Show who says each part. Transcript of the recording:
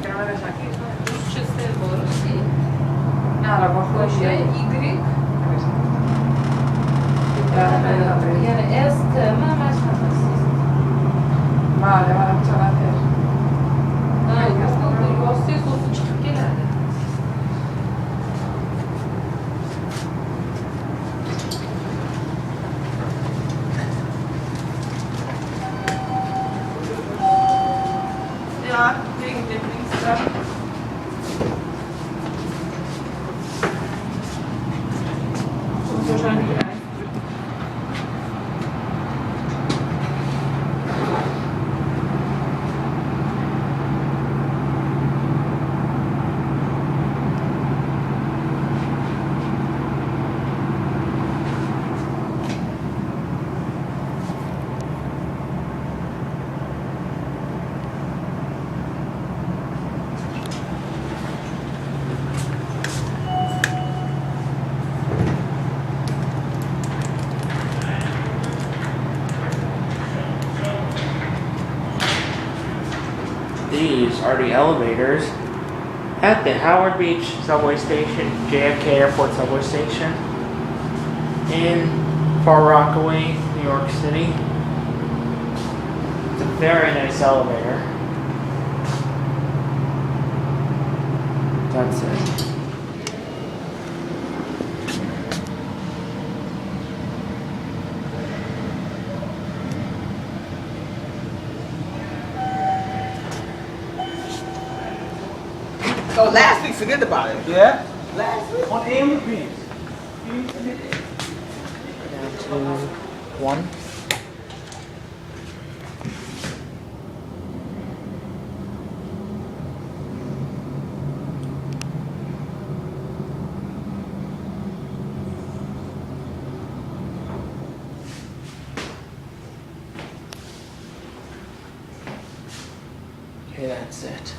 Speaker 1: Que no me des aquí, ¿sabes?
Speaker 2: Rusça severo, sì.
Speaker 1: No, lo cojo
Speaker 2: Rusça
Speaker 1: y
Speaker 2: Y.
Speaker 1: ya.
Speaker 2: Yani S, ma más
Speaker 1: Vale, vale, muchas gracias.
Speaker 2: Yossi sosu çıkıp geladi.
Speaker 1: Ja, wegen dem Dings da. Und wahrscheinlich eins.
Speaker 3: These are the elevators at the Howard Beach subway station, JFK Airport subway station, in Far Rockaway, New York City. It's a very nice elevator. That's it.
Speaker 4: So last week, forget about it.
Speaker 5: Yeah?
Speaker 4: Last week?
Speaker 5: On aim with beams.
Speaker 3: Down to one. Okay, that's it.